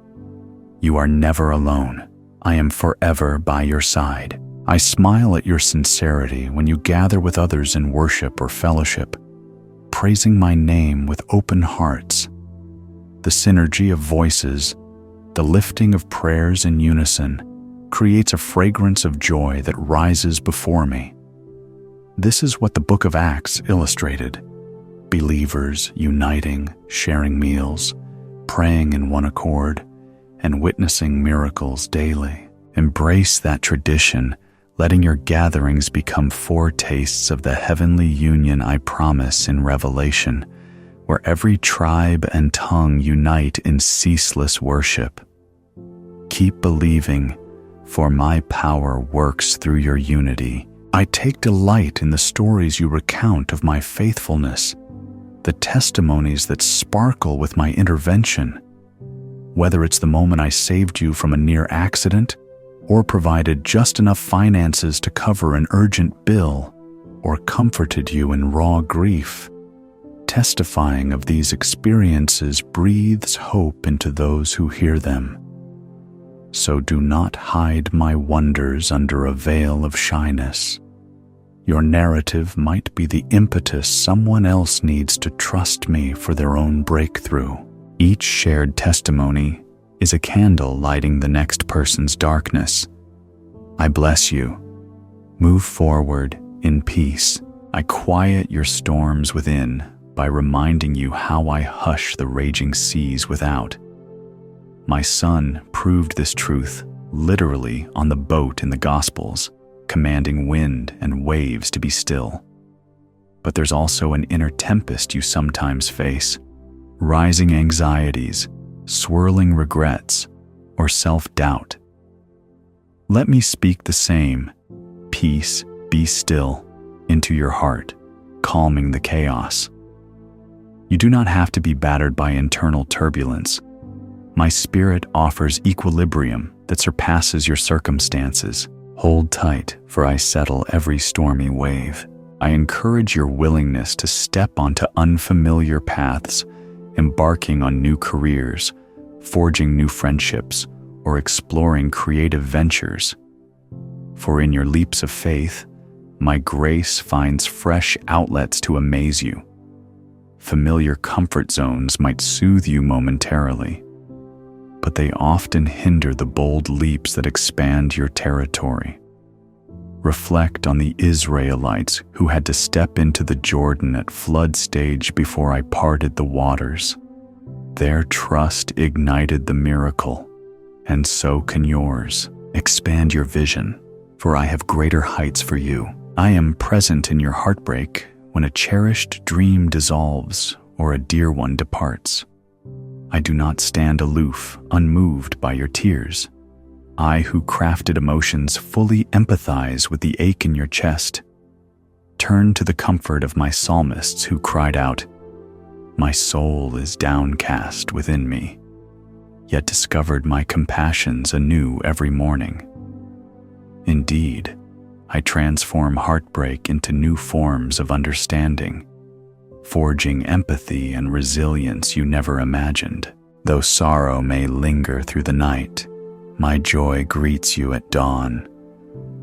You are never alone. I am forever by your side. I smile at your sincerity when you gather with others in worship or fellowship, praising my name with open hearts. The synergy of voices, the lifting of prayers in unison, creates a fragrance of joy that rises before me. This is what the book of Acts illustrated. Believers uniting, sharing meals, praying in one accord, and witnessing miracles daily. Embrace that tradition, letting your gatherings become foretastes of the heavenly union I promise in Revelation, where every tribe and tongue unite in ceaseless worship. Keep believing, for my power works through your unity. I take delight in the stories you recount of my faithfulness, the testimonies that sparkle with my intervention. Whether it's the moment I saved you from a near accident, or provided just enough finances to cover an urgent bill, or comforted you in raw grief, testifying of these experiences breathes hope into those who hear them. So do not hide my wonders under a veil of shyness. Your narrative might be the impetus someone else needs to trust me for their own breakthrough. Each shared testimony is a candle lighting the next person's darkness. I bless you. Move forward in peace. I quiet your storms within by reminding you how I hush the raging seas without. My son proved this truth literally on the boat in the Gospels, commanding wind and waves to be still. But there's also an inner tempest you sometimes face, rising anxieties, swirling regrets, or self-doubt. Let me speak the same, peace, be still, into your heart, calming the chaos. You do not have to be battered by internal turbulence. My spirit offers equilibrium that surpasses your circumstances. Hold tight, for I settle every stormy wave. I encourage your willingness to step onto unfamiliar paths, embarking on new careers, forging new friendships, or exploring creative ventures. For in your leaps of faith, my grace finds fresh outlets to amaze you. Familiar comfort zones might soothe you momentarily, but they often hinder the bold leaps that expand your territory. Reflect on the Israelites who had to step into the Jordan at flood stage before I parted the waters. Their trust ignited the miracle, and so can yours. Expand your vision, for I have greater heights for you. I am present in your heartbreak when a cherished dream dissolves or a dear one departs. I do not stand aloof, unmoved by your tears. I who crafted emotions fully empathize with the ache in your chest. Turn to the comfort of my psalmists who cried out, "My soul is downcast within me," yet discovered my compassions anew every morning. Indeed, I transform heartbreak into new forms of understanding, forging empathy and resilience you never imagined. Though sorrow may linger through the night, my joy greets you at dawn.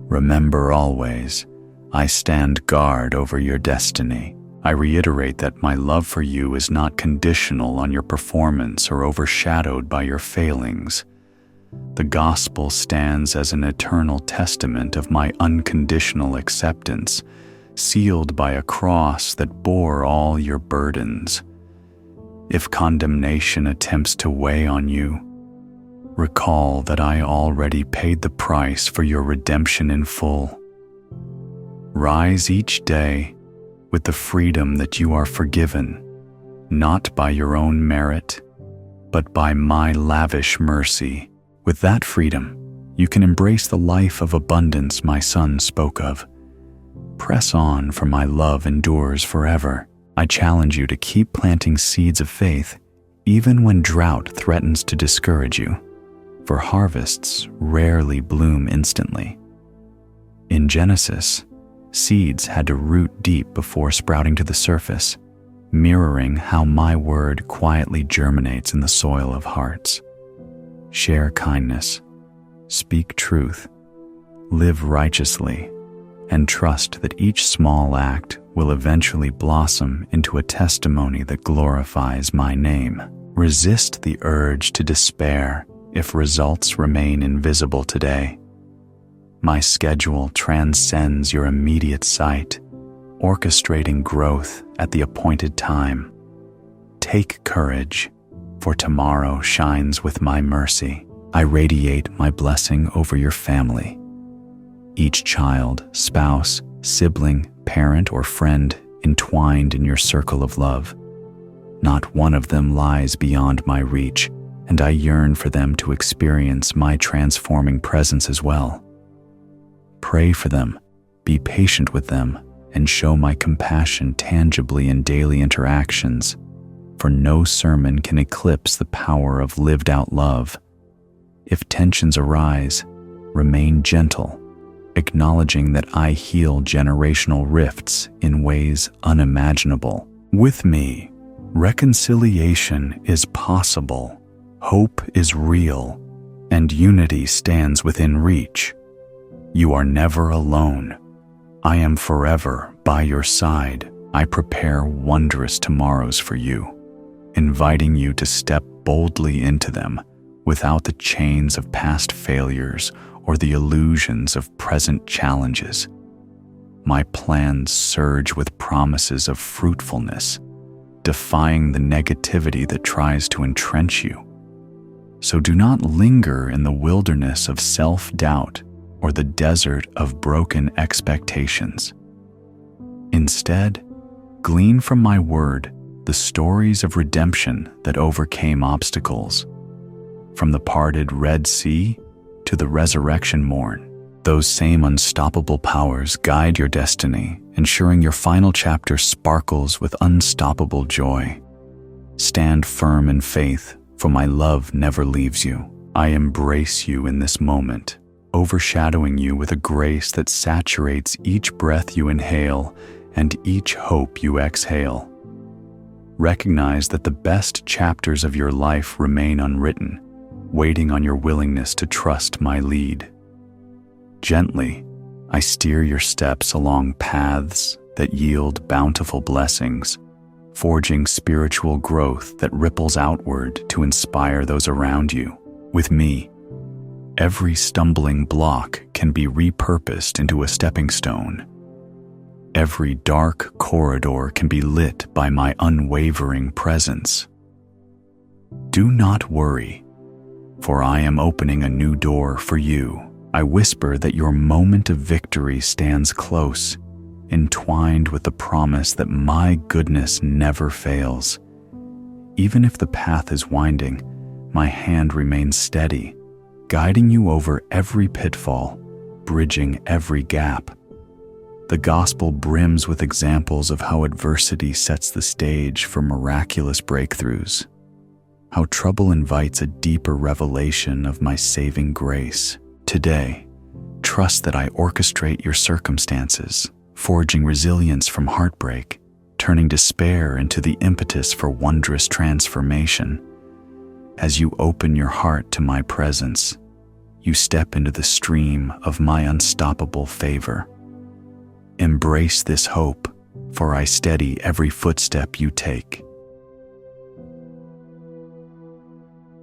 Remember always, I stand guard over your destiny. I reiterate that my love for you is not conditional on your performance or overshadowed by your failings. The gospel stands as an eternal testament of my unconditional acceptance, sealed by a cross that bore all your burdens. If condemnation attempts to weigh on you, recall that I already paid the price for your redemption in full. Rise each day with the freedom that you are forgiven, not by your own merit, but by my lavish mercy. With that freedom, you can embrace the life of abundance my son spoke of. Press on, for my love endures forever. I challenge you to keep planting seeds of faith, even when drought threatens to discourage you, for harvests rarely bloom instantly. In Genesis, seeds had to root deep before sprouting to the surface, mirroring how my word quietly germinates in the soil of hearts. Share kindness, speak truth, live righteously, and trust that each small act will eventually blossom into a testimony that glorifies my name. Resist the urge to despair if results remain invisible today. My schedule transcends your immediate sight, orchestrating growth at the appointed time. Take courage, for tomorrow shines with my mercy. I radiate my blessing over your family. Each child, spouse, sibling, parent, or friend entwined in your circle of love. Not one of them lies beyond my reach, and I yearn for them to experience my transforming presence as well. Pray for them, be patient with them, and show my compassion tangibly in daily interactions, for no sermon can eclipse the power of lived-out love. If tensions arise, remain gentle, acknowledging that I heal generational rifts in ways unimaginable. With me, reconciliation is possible, hope is real, and unity stands within reach. You are never alone. I am forever by your side. I prepare wondrous tomorrows for you, inviting you to step boldly into them without the chains of past failures or the illusions of present challenges. My plans surge with promises of fruitfulness, defying the negativity that tries to entrench you. So do not linger in the wilderness of self-doubt or the desert of broken expectations. Instead, glean from my word the stories of redemption that overcame obstacles. From the parted Red Sea to the resurrection morn, those same unstoppable powers guide your destiny, ensuring your final chapter sparkles with unstoppable joy. Stand firm in faith, for my love never leaves you. I embrace you in this moment, overshadowing you with a grace that saturates each breath you inhale and each hope you exhale. Recognize that the best chapters of your life remain unwritten, waiting on your willingness to trust my lead. Gently, I steer your steps along paths that yield bountiful blessings, forging spiritual growth that ripples outward to inspire those around you. With me, every stumbling block can be repurposed into a stepping stone. Every dark corridor can be lit by my unwavering presence. Do not worry, for I am opening a new door for you. I whisper that your moment of victory stands close, entwined with the promise that my goodness never fails. Even if the path is winding, my hand remains steady, guiding you over every pitfall, bridging every gap. The gospel brims with examples of how adversity sets the stage for miraculous breakthroughs, how trouble invites a deeper revelation of my saving grace. Today, trust that I orchestrate your circumstances, forging resilience from heartbreak, turning despair into the impetus for wondrous transformation. As you open your heart to my presence, you step into the stream of my unstoppable favor. Embrace this hope, for I steady every footstep you take.